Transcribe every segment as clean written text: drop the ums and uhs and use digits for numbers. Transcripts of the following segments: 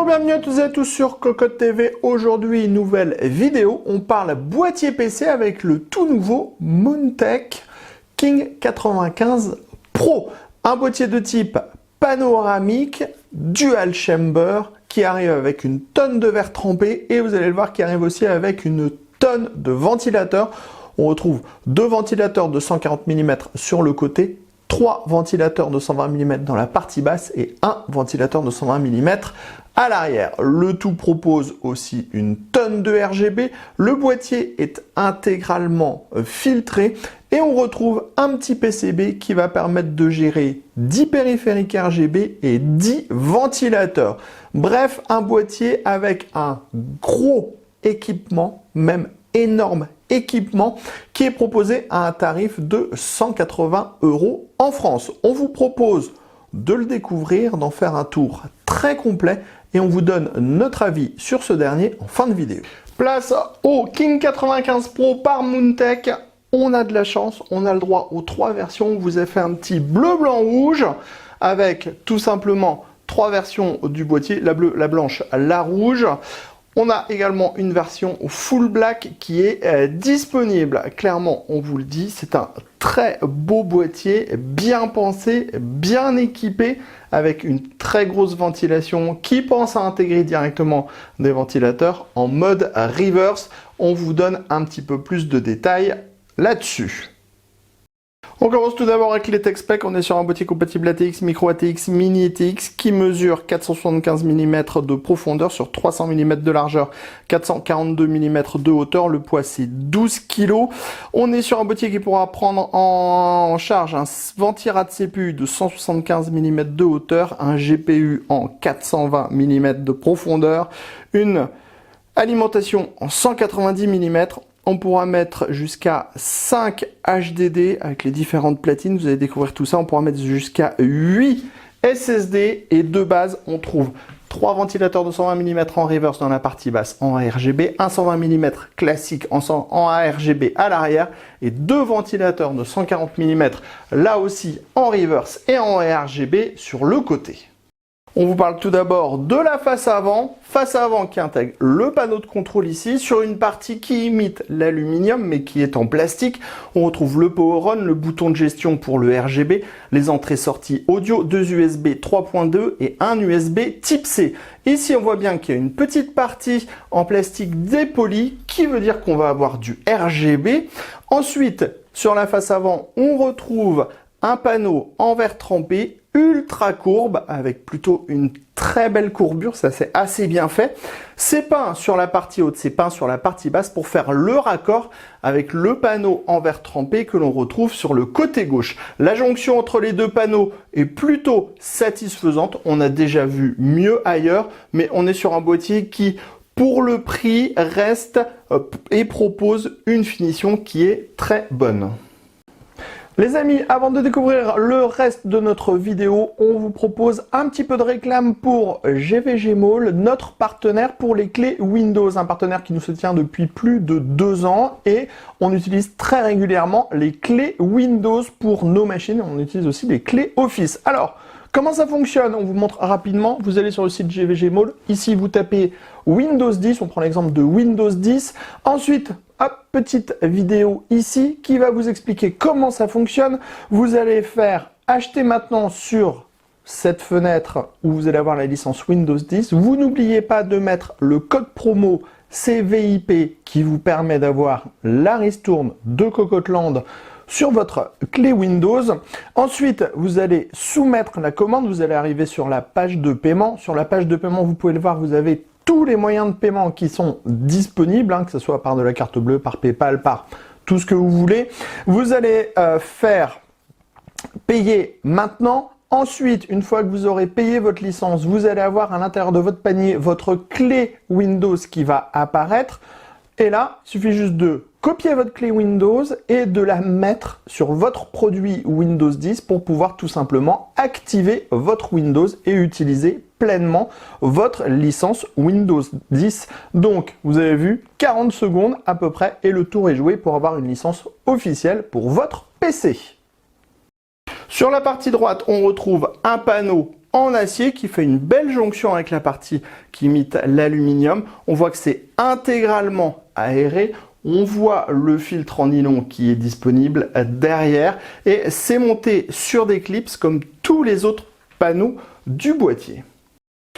Bienvenue à toutes et à tous sur Cocotte TV. Aujourd'hui, nouvelle vidéo. On parle boîtier PC avec le tout nouveau Moontek King 95 Pro. Un boîtier de type panoramique, dual chamber, qui arrive avec une tonne de verre trempé et vous allez le voir qui arrive aussi avec une tonne de ventilateurs. On retrouve deux ventilateurs de 140 mm sur le côté, 3 ventilateurs de 120 mm dans la partie basse et un ventilateur de 120 mm à l'arrière. Le tout propose aussi une tonne de RGB. Le boîtier est intégralement filtré et on retrouve un petit PCB qui va permettre de gérer 10 périphériques RGB et 10 ventilateurs. Bref, un boîtier avec un gros équipement, même énorme équipement, qui est proposé à un tarif de 180 € en France. On vous propose de le découvrir, d'en faire un tour très complet et on vous donne notre avis sur ce dernier en fin de vidéo. Place au King 95 Pro par Moontek. On a de la chance, on a le droit aux 3 versions. On vous a fait un petit bleu, blanc, rouge avec tout simplement 3 versions du boîtier, la bleue, la blanche, la rouge. On a également une version full black qui est disponible. Clairement, on vous le dit, c'est un très beau boîtier, bien pensé, bien équipé, avec une très grosse ventilation qui pense à intégrer directement des ventilateurs en mode reverse. On vous donne un petit peu plus de détails là-dessus. On commence tout d'abord avec les tech specs. On est sur un boîtier compatible ATX, micro ATX, mini ATX qui mesure 475 mm de profondeur sur 300 mm de largeur, 442 mm de hauteur. Le poids c'est 12 kg. On est sur un boîtier qui pourra prendre en charge un ventirad CPU de 175 mm de hauteur, un GPU en 420 mm de profondeur, une alimentation en 190 mm. On pourra mettre jusqu'à 5 HDD avec les différentes platines. Vous allez découvrir tout ça. On pourra mettre jusqu'à 8 SSD. Et de base, on trouve 3 ventilateurs de 120 mm en reverse dans la partie basse en RGB, un 120 mm classique en ARGB à l'arrière et 2 ventilateurs de 140 mm là aussi en reverse et en RGB sur le côté. On vous parle tout d'abord de la face avant qui intègre le panneau de contrôle ici, sur une partie qui imite l'aluminium mais qui est en plastique. On retrouve le power on, le bouton de gestion pour le RGB, les entrées-sorties audio, 2 USB 3.2 et un USB type C. Ici on voit bien qu'il y a une petite partie en plastique dépoli qui veut dire qu'on va avoir du RGB. Ensuite, sur la face avant, on retrouve un panneau en verre trempé ultra courbe avec plutôt une très belle courbure, ça c'est assez bien fait. C'est peint sur la partie haute, c'est peint sur la partie basse pour faire le raccord avec le panneau en verre trempé que l'on retrouve sur le côté gauche. La jonction entre les deux panneaux est plutôt satisfaisante, on a déjà vu mieux ailleurs, mais on est sur un boîtier qui, pour le prix, reste et propose une finition qui est très bonne. Les amis, avant de découvrir le reste de notre vidéo, on vous propose un petit peu de réclame pour GVG Mall, notre partenaire pour les clés Windows, un partenaire qui nous soutient depuis plus de 2 ans et on utilise très régulièrement les clés Windows pour nos machines, on utilise aussi les clés Office. Alors, comment ça fonctionne? On vous montre rapidement. Vous allez sur le site GVG Mall. Ici, vous tapez Windows 10. On prend l'exemple de Windows 10. Ensuite, hop, petite vidéo ici qui va vous expliquer comment ça fonctionne. Vous allez faire acheter maintenant sur cette fenêtre où vous allez avoir la licence Windows 10. Vous n'oubliez pas de mettre le code promo CVIP qui vous permet d'avoir la ristourne de Cocotland sur votre clé Windows. Ensuite, vous allez soumettre la commande, vous allez arriver sur la page de paiement. Sur la page de paiement, vous pouvez le voir, vous avez tous les moyens de paiement qui sont disponibles, que ce soit par de la carte bleue, par PayPal, par tout ce que vous voulez. Vous allez faire payer maintenant. Ensuite, une fois que vous aurez payé votre licence, vous allez avoir à l'intérieur de votre panier votre clé Windows qui va apparaître. Et là, il suffit juste de copier votre clé Windows et de la mettre sur votre produit Windows 10 pour pouvoir tout simplement activer votre Windows et utiliser pleinement votre licence Windows 10. Donc, vous avez vu, 40 secondes à peu près et le tour est joué pour avoir une licence officielle pour votre PC. Sur la partie droite, on retrouve un panneau en acier qui fait une belle jonction avec la partie qui imite l'aluminium. On voit que c'est intégralement aéré. On voit le filtre en nylon qui est disponible derrière et c'est monté sur des clips comme tous les autres panneaux du boîtier.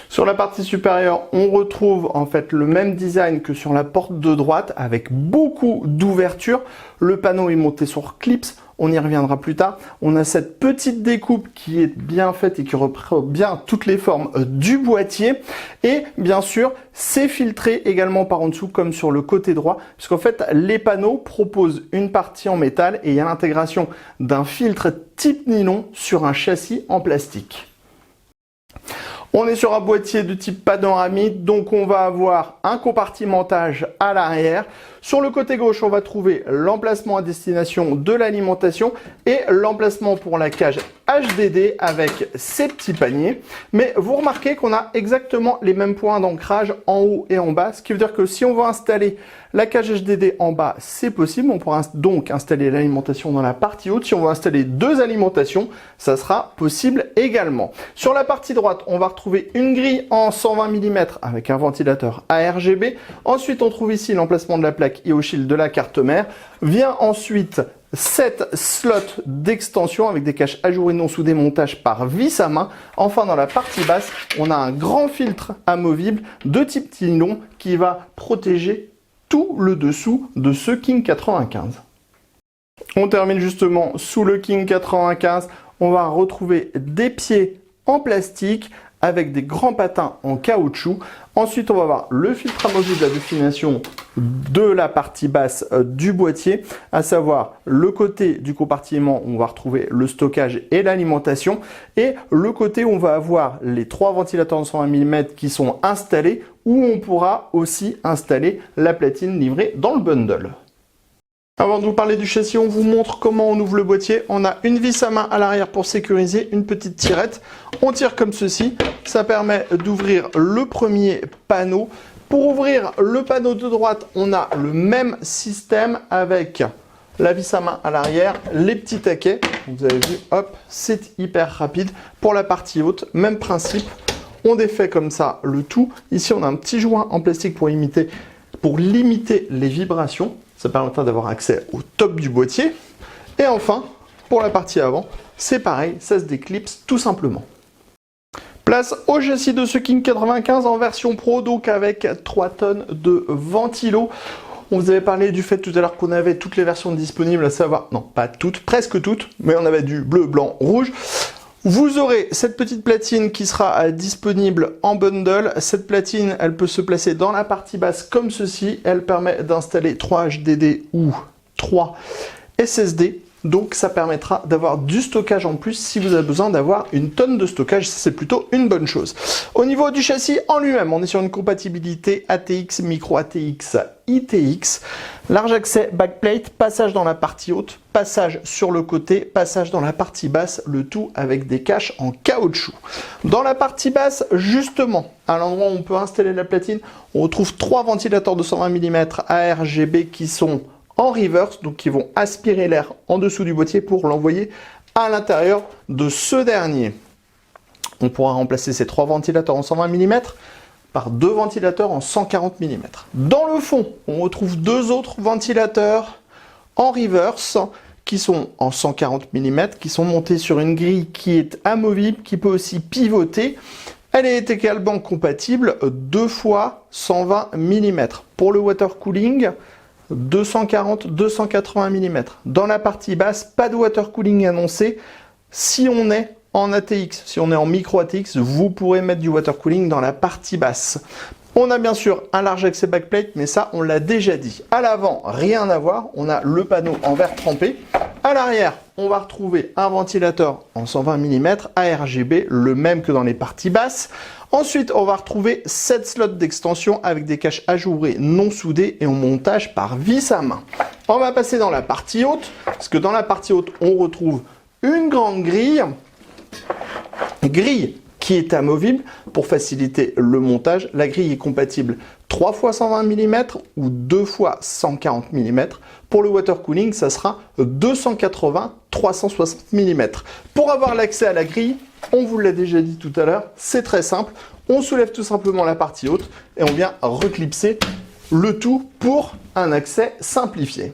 Sur la partie supérieure, on retrouve en fait le même design que sur la porte de droite avec beaucoup d'ouvertures. Le panneau est monté sur clips, on y reviendra plus tard. On a cette petite découpe qui est bien faite et qui reprend bien toutes les formes du boîtier. Et bien sûr, c'est filtré également par en dessous comme sur le côté droit, puisqu'en fait, les panneaux proposent une partie en métal et il y a l'intégration d'un filtre type nylon sur un châssis en plastique. On est sur un boîtier de type panoramique, donc on va avoir un compartimentage à l'arrière. Sur le côté gauche, on va trouver l'emplacement à destination de l'alimentation et l'emplacement pour la cage HDD avec ses petits paniers. Mais vous remarquez qu'on a exactement les mêmes points d'ancrage en haut et en bas, ce qui veut dire que si on veut installer la cage HDD en bas, c'est possible. On pourra donc installer l'alimentation dans la partie haute. Si on veut installer deux alimentations, ça sera possible également. Sur la partie droite, on va retrouver une grille en 120 mm avec un ventilateur ARGB. Ensuite, on trouve ici l'emplacement de la plaque IO-Shield de la carte mère. Vient ensuite 7 slots d'extension avec des caches ajourées non soudées, montage par vis à main. Enfin, dans la partie basse, on a un grand filtre amovible de type nylon qui va protéger tout le dessous de ce King 95. On termine justement sous le King 95. On va retrouver des pieds en plastique avec des grands patins en caoutchouc. Ensuite, on va avoir le filtre amovible à destination de la partie basse du boîtier, à savoir le côté du compartiment où on va retrouver le stockage et l'alimentation, et le côté où on va avoir les 3 ventilateurs de 120 mm qui sont installés, où on pourra aussi installer la platine livrée dans le bundle. Avant de vous parler du châssis, on vous montre comment on ouvre le boîtier. On a une vis à main à l'arrière pour sécuriser, une petite tirette. On tire comme ceci. Ça permet d'ouvrir le premier panneau. Pour ouvrir le panneau de droite, on a le même système avec la vis à main à l'arrière, les petits taquets. Vous avez vu, hop, c'est hyper rapide. Pour la partie haute, même principe. On défait comme ça le tout. Ici, on a un petit joint en plastique pour limiter les vibrations. Ça permettra d'avoir accès au top du boîtier. Et enfin, pour la partie avant, c'est pareil, ça se déclipse tout simplement. Place au châssis de ce King 95 en version Pro, donc avec 3 tonnes de ventilo. On vous avait parlé du fait tout à l'heure qu'on avait toutes les versions disponibles, à savoir, non pas toutes, presque toutes, mais on avait du bleu, blanc, rouge. Vous aurez cette petite platine qui sera disponible en bundle. Cette platine, elle peut se placer dans la partie basse comme ceci. Elle permet d'installer 3 HDD ou 3 SSD. Donc ça permettra d'avoir du stockage en plus si vous avez besoin d'avoir une tonne de stockage, c'est plutôt une bonne chose. Au niveau du châssis en lui-même, on est sur une compatibilité ATX, micro ATX, ITX, large accès backplate, passage dans la partie haute, passage sur le côté, passage dans la partie basse, le tout avec des caches en caoutchouc. Dans la partie basse, justement, à l'endroit où on peut installer la platine, on retrouve 3 ventilateurs de 120 mm ARGB qui sont en reverse, donc qui vont aspirer l'air en dessous du boîtier pour l'envoyer à l'intérieur de ce dernier. On pourra remplacer ces 3 ventilateurs en 120 mm par 2 ventilateurs en 140 mm. Dans le fond, on retrouve 2 autres ventilateurs en reverse qui sont en 140 mm, qui sont montés sur une grille qui est amovible, qui peut aussi pivoter. Elle est également compatible 2 fois 120 mm. Pour le water cooling, 240, 280 mm. Dans la partie basse, pas de water cooling annoncé. Si on est en ATX, si on est en micro ATX, vous pourrez mettre du water cooling dans la partie basse. On a bien sûr un large accès backplate, mais ça, on l'a déjà dit. À l'avant, rien à voir. On a le panneau en verre trempé. À l'arrière, on va retrouver un ventilateur en 120 mm ARGB, le même que dans les parties basses. Ensuite, on va retrouver 7 slots d'extension avec des caches ajourées non soudées et en montage par vis à main. On va passer dans la partie haute, parce que dans la partie haute, on retrouve une grande grille qui est amovible pour faciliter le montage. La grille est compatible 3 x 120 mm ou 2 x 140 mm. Pour le water cooling, ça sera 280 360 mm. Pour avoir l'accès à la grille, on vous l'a déjà dit tout à l'heure, c'est très simple. On soulève tout simplement la partie haute et on vient reclipser le tout pour un accès simplifié.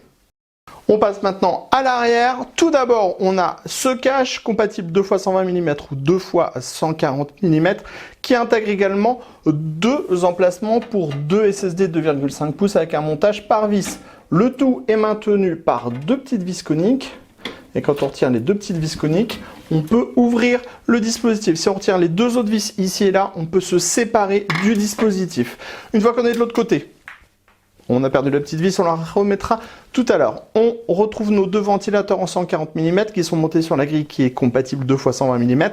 On passe maintenant à l'arrière. Tout d'abord, on a ce cache compatible 2 x 120 mm ou 2 x 140 mm qui intègre également deux emplacements pour deux SSD 2,5 pouces avec un montage par vis. Le tout est maintenu par deux petites vis coniques. Et quand on retire les deux petites vis coniques, on peut ouvrir le dispositif. Si on retire les deux autres vis ici et là, on peut se séparer du dispositif. Une fois qu'on est de l'autre côté, on a perdu la petite vis, on la remettra tout à l'heure. On retrouve nos deux ventilateurs en 140 mm qui sont montés sur la grille qui est compatible 2 x 120 mm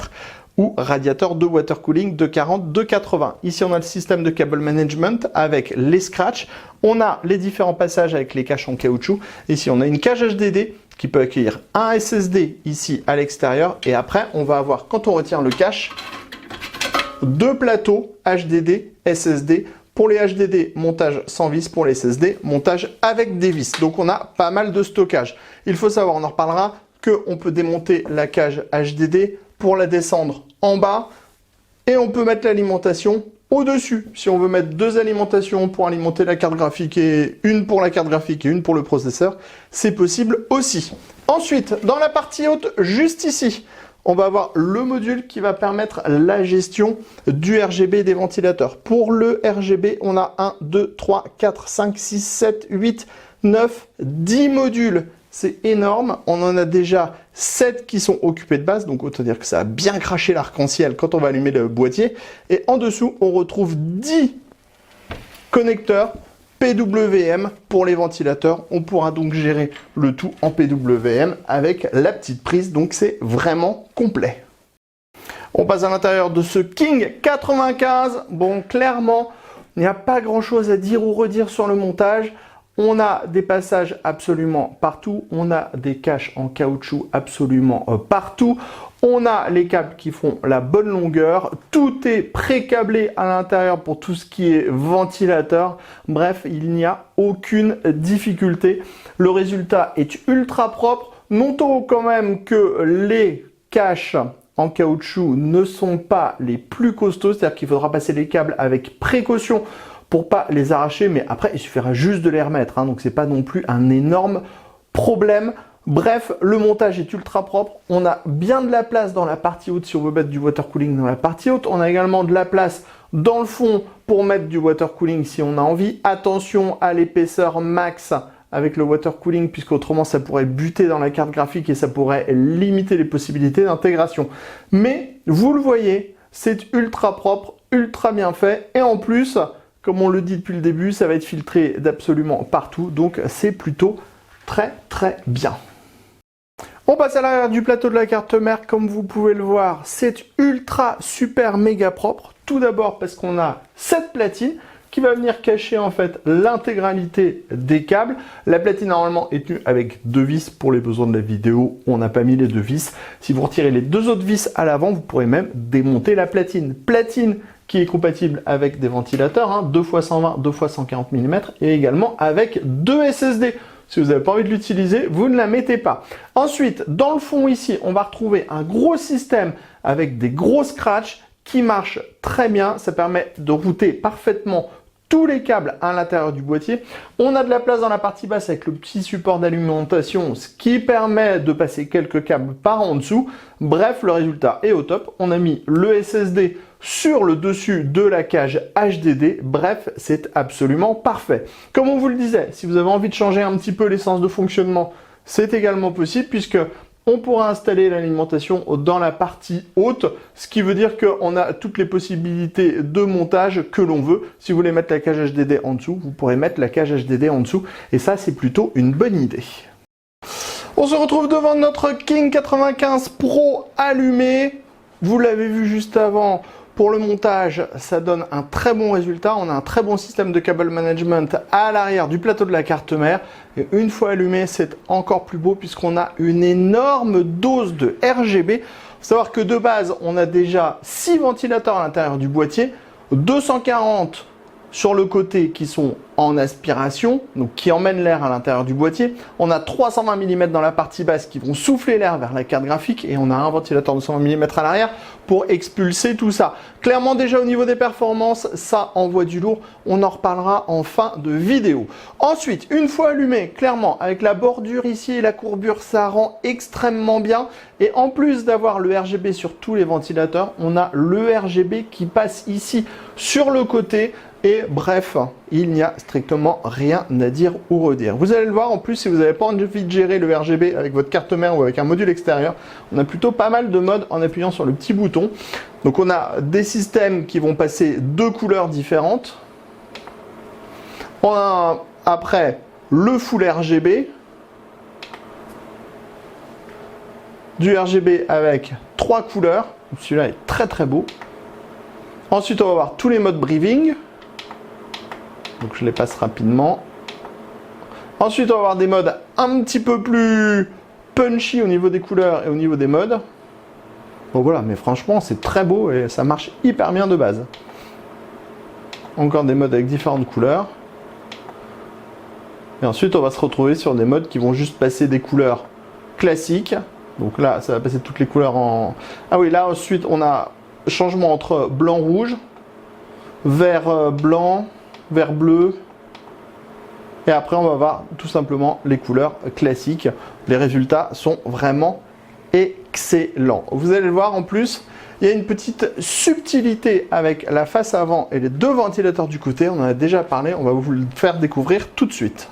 ou radiateur de water cooling de 40, de 80. Ici, on a le système de cable management avec les scratchs. On a les différents passages avec les caches en caoutchouc. Ici, on a une cage HDD qui peut accueillir un SSD ici à l'extérieur. Et après, on va avoir, quand on retire le cache, deux plateaux HDD, SSD. Pour les HDD, montage sans vis. Pour les SSD, montage avec des vis. Donc, on a pas mal de stockage. Il faut savoir, on en reparlera, qu'on peut démonter la cage HDD pour la descendre en bas. Et on peut mettre l'alimentation au-dessus. Si on veut mettre deux alimentations pour alimenter la carte graphique et une pour la carte graphique et une pour le processeur, c'est possible aussi. Ensuite, dans la partie haute, juste ici, on va avoir le module qui va permettre la gestion du RGB des ventilateurs. Pour le RGB, on a 1, 2, 3, 4, 5, 6, 7, 8, 9, 10 modules. C'est énorme. On en a déjà 7 qui sont occupés de base. Donc, autant dire que ça a bien craché l'arc-en-ciel quand on va allumer le boîtier. Et en dessous, on retrouve 10 connecteurs PWM pour les ventilateurs. On pourra donc gérer le tout en PWM avec la petite prise. Donc, c'est vraiment complet. On passe à l'intérieur de ce King 95. Bon, clairement, il n'y a pas grand-chose à dire ou redire sur le montage. On a des passages absolument partout. On a des caches en caoutchouc absolument partout. On a les câbles qui font la bonne longueur. Tout est pré-câblé à l'intérieur pour tout ce qui est ventilateur. Bref, il n'y a aucune difficulté. Le résultat est ultra propre. Notons quand même que les caches en caoutchouc ne sont pas les plus costauds. C'est-à-dire qu'il faudra passer les câbles avec précaution pour pas les arracher, mais après il suffira juste de les remettre, hein, donc c'est pas non plus un énorme problème. Bref, le montage est ultra propre, on a bien de la place dans la partie haute si on veut mettre du water cooling dans la partie haute, on a également de la place dans le fond pour mettre du water cooling si on a envie. Attention à l'épaisseur max avec le water cooling, puisqu'autrement ça pourrait buter dans la carte graphique et ça pourrait limiter les possibilités d'intégration. Mais vous le voyez, c'est ultra propre, ultra bien fait, et en plus, comme on le dit depuis le début, ça va être filtré d'absolument partout, donc c'est plutôt très bien. On passe à l'arrière du plateau de la carte mère, comme vous pouvez le voir, c'est ultra super méga propre. Tout d'abord parce qu'on a cette platine qui va venir cacher en fait l'intégralité des câbles. La platine normalement est tenue avec deux vis pour les besoins de la vidéo. On n'a pas mis les deux vis. Si vous retirez les deux autres vis à l'avant, vous pourrez même démonter la platine. Platine qui est compatible avec des ventilateurs, hein, 2 x 120, 2 x 140 mm, et également avec deux SSD. Si vous n'avez pas envie de l'utiliser, vous ne la mettez pas. Ensuite, dans le fond ici, on va retrouver un gros système avec des gros scratchs qui marchent très bien. Ça permet de router parfaitement tous les câbles à l'intérieur du boîtier. On a de la place dans la partie basse avec le petit support d'alimentation, ce qui permet de passer quelques câbles par en dessous. Bref, le résultat est au top. On a mis le SSD sur le dessus de la cage HDD. Bref, c'est absolument parfait. Comme on vous le disait, si vous avez envie de changer un petit peu l'essence de fonctionnement, c'est également possible puisque on pourra installer l'alimentation dans la partie haute, ce qui veut dire qu'on a toutes les possibilités de montage que l'on veut. Si vous voulez mettre la cage HDD en dessous, vous pourrez mettre la cage HDD en dessous. Et ça, c'est plutôt une bonne idée. On se retrouve devant notre King 95 Pro allumé. Vous l'avez vu juste avant. Pour le montage, ça donne un très bon résultat. On a un très bon système de cable management à l'arrière du plateau de la carte mère. Et une fois allumé, c'est encore plus beau puisqu'on a une énorme dose de RGB. Il faut savoir que de base, on a déjà 6 ventilateurs à l'intérieur du boîtier, 240 sur le côté qui sont en aspiration, donc qui emmènent l'air à l'intérieur du boîtier. On a 320 mm dans la partie basse qui vont souffler l'air vers la carte graphique et on a un ventilateur de 120 mm à l'arrière pour expulser tout ça. Clairement déjà au niveau des performances, ça envoie du lourd. On en reparlera en fin de vidéo. Ensuite, une fois allumé, clairement avec la bordure ici et la courbure, ça rend extrêmement bien. Et en plus d'avoir le RGB sur tous les ventilateurs, on a le RGB qui passe ici sur le côté. Et bref, il n'y a strictement rien à dire ou redire. Vous allez le voir, en plus, si vous n'avez pas envie de gérer le RGB avec votre carte mère ou avec un module extérieur, on a plutôt pas mal de modes en appuyant sur le petit bouton. Donc on a des systèmes qui vont passer 2 couleurs différentes. On a après le full RGB. Du RGB avec 3 couleurs. Celui-là est très très beau. Ensuite, on va voir tous les modes breathing. Donc je les passe rapidement. Ensuite, on va avoir des modes un petit peu plus punchy au niveau des couleurs et au niveau des modes. Bon voilà, mais franchement, c'est très beau et ça marche hyper bien de base. Encore des modes avec différentes couleurs. Et ensuite, on va se retrouver sur des modes qui vont juste passer des couleurs classiques. Donc là, ça va passer toutes les couleurs en... Ah oui, là ensuite, on a changement entre blanc-rouge, vert-blanc, vert-bleu. Et après, on va voir tout simplement les couleurs classiques. Les résultats sont vraiment excellents. Vous allez le voir en plus, il y a une petite subtilité avec la face avant et les 2 ventilateurs du côté. On en a déjà parlé, on va vous le faire découvrir tout de suite.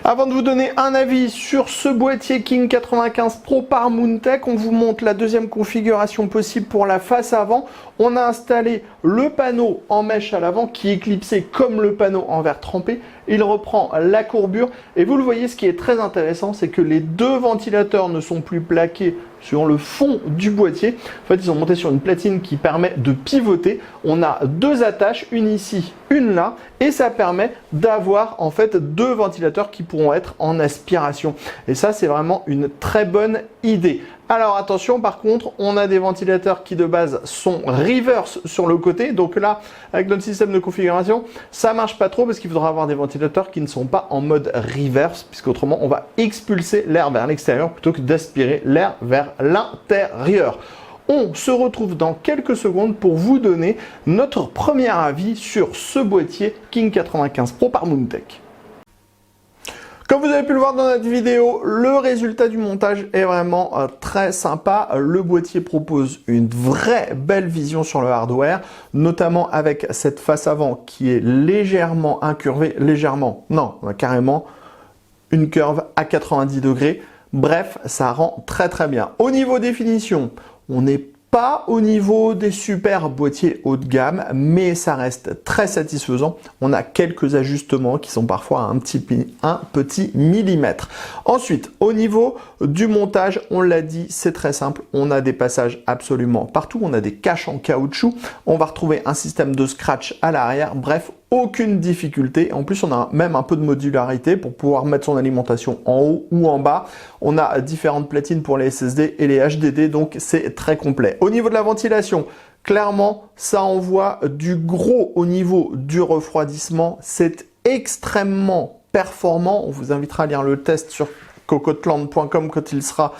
Avant de vous donner un avis sur ce boîtier King 95 Pro par Moontech, on vous montre la deuxième configuration possible pour la face avant. On a installé le panneau en mèche à l'avant qui est clipsé comme le panneau en verre trempé. Il reprend la courbure et vous le voyez, ce qui est très intéressant, c'est que les 2 ventilateurs ne sont plus plaqués sur le fond du boîtier. En fait, ils sont montés sur une platine qui permet de pivoter. On a 2 attaches, une ici, une là, et ça permet d'avoir en fait 2 ventilateurs qui pourront être en aspiration. Et ça, c'est vraiment une très bonne idée. Alors attention, par contre, on a des ventilateurs qui de base sont reverse sur le côté. Donc là, avec notre système de configuration, ça marche pas trop parce qu'il faudra avoir des ventilateurs qui ne sont pas en mode reverse, puisqu'autrement, on va expulser l'air vers l'extérieur plutôt que d'aspirer l'air vers l'intérieur. On se retrouve dans quelques secondes pour vous donner notre premier avis sur ce boîtier King 95 Pro par Moontech. Comme vous avez pu le voir dans notre vidéo, le résultat du montage est vraiment très sympa. Le boîtier propose une vraie belle vision sur le hardware, notamment avec cette face avant qui est légèrement incurvée, carrément une curve à 90 degrés. Bref, ça rend très très bien. Au niveau définition, on n'est pas au niveau des super boîtiers haut de gamme, mais ça reste très satisfaisant. On a quelques ajustements qui sont parfois un petit millimètre. Ensuite, au niveau du montage, on l'a dit, c'est très simple. On a des passages absolument partout. On a des caches en caoutchouc. On va retrouver un système de scratch à l'arrière. Bref, aucune difficulté. En plus, on a même un peu de modularité pour pouvoir mettre son alimentation en haut ou en bas. On a différentes platines pour les SSD et les HDD, donc c'est très complet. Au niveau de la ventilation, clairement, ça envoie du gros au niveau du refroidissement. C'est extrêmement performant. On vous invitera à lire le test sur cocotland.com quand il sera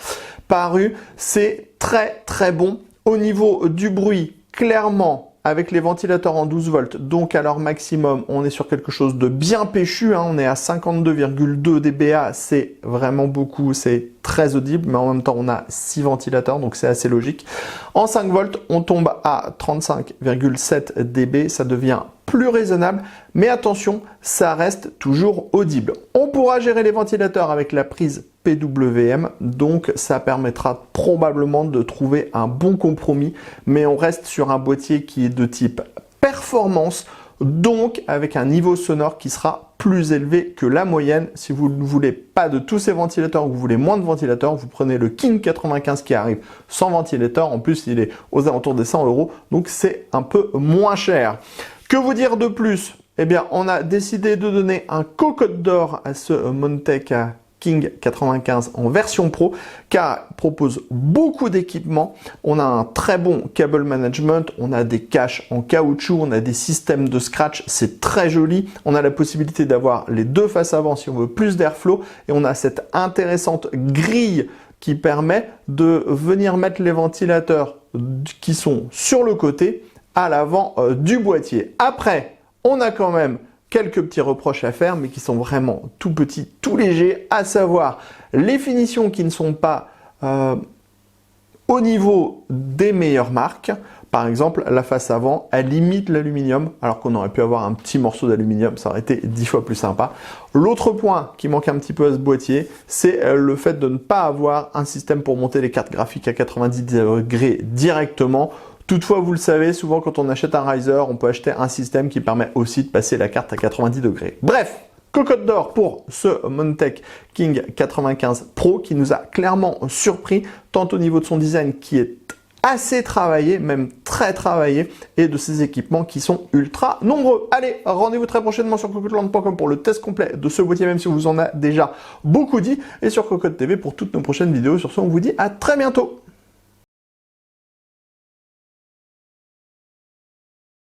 paru. C'est très très bon. Au niveau du bruit, clairement, avec les ventilateurs en 12 volts, donc à leur maximum, on est sur quelque chose de bien péchu, hein, on est à 52,2 dBA, c'est vraiment beaucoup, c'est très audible, mais en même temps on a 6 ventilateurs, donc c'est assez logique. En 5 volts, on tombe à 35,7 dB, ça devient plus raisonnable, mais attention, ça reste toujours audible. On pourra gérer les ventilateurs avec la prise PWM, donc ça permettra probablement de trouver un bon compromis, mais on reste sur un boîtier qui est de type performance, donc avec un niveau sonore qui sera plus élevé que la moyenne. Si vous ne voulez pas de tous ces ventilateurs ou que vous voulez moins de ventilateurs, vous prenez le King 95 qui arrive sans ventilateur. En plus, il est aux alentours des 100 €, donc c'est un peu moins cher. Que vous dire de plus? Eh bien, on a décidé de donner un cocotte d'or à ce Montech King 95 en version pro, car il propose beaucoup d'équipements. On a un très bon cable management, on a des caches en caoutchouc, on a des systèmes de scratch, c'est très joli. On a la possibilité d'avoir les deux faces avant si on veut plus d'airflow, et on a cette intéressante grille qui permet de venir mettre les ventilateurs qui sont sur le côté à l'avant du boîtier. Après, on a quand même quelques petits reproches à faire, mais qui sont vraiment tout petits, tout légers, à savoir les finitions qui ne sont pas au niveau des meilleures marques. Par exemple, la face avant, elle imite l'aluminium, alors qu'on aurait pu avoir un petit morceau d'aluminium, ça aurait été 10 fois plus sympa. L'autre point qui manque un petit peu à ce boîtier, c'est le fait de ne pas avoir un système pour monter les cartes graphiques à 90 degrés directement. Toutefois, vous le savez, souvent quand on achète un riser, on peut acheter un système qui permet aussi de passer la carte à 90 degrés. Bref, cocotte d'or pour ce Montech King 95 Pro qui nous a clairement surpris, tant au niveau de son design qui est assez travaillé, même très travaillé, et de ses équipements qui sont ultra nombreux. Allez, rendez-vous très prochainement sur cocoteland.com pour le test complet de ce boîtier, même si on vous en a déjà beaucoup dit, et sur Cocotte TV pour toutes nos prochaines vidéos. Sur ce, on vous dit à très bientôt.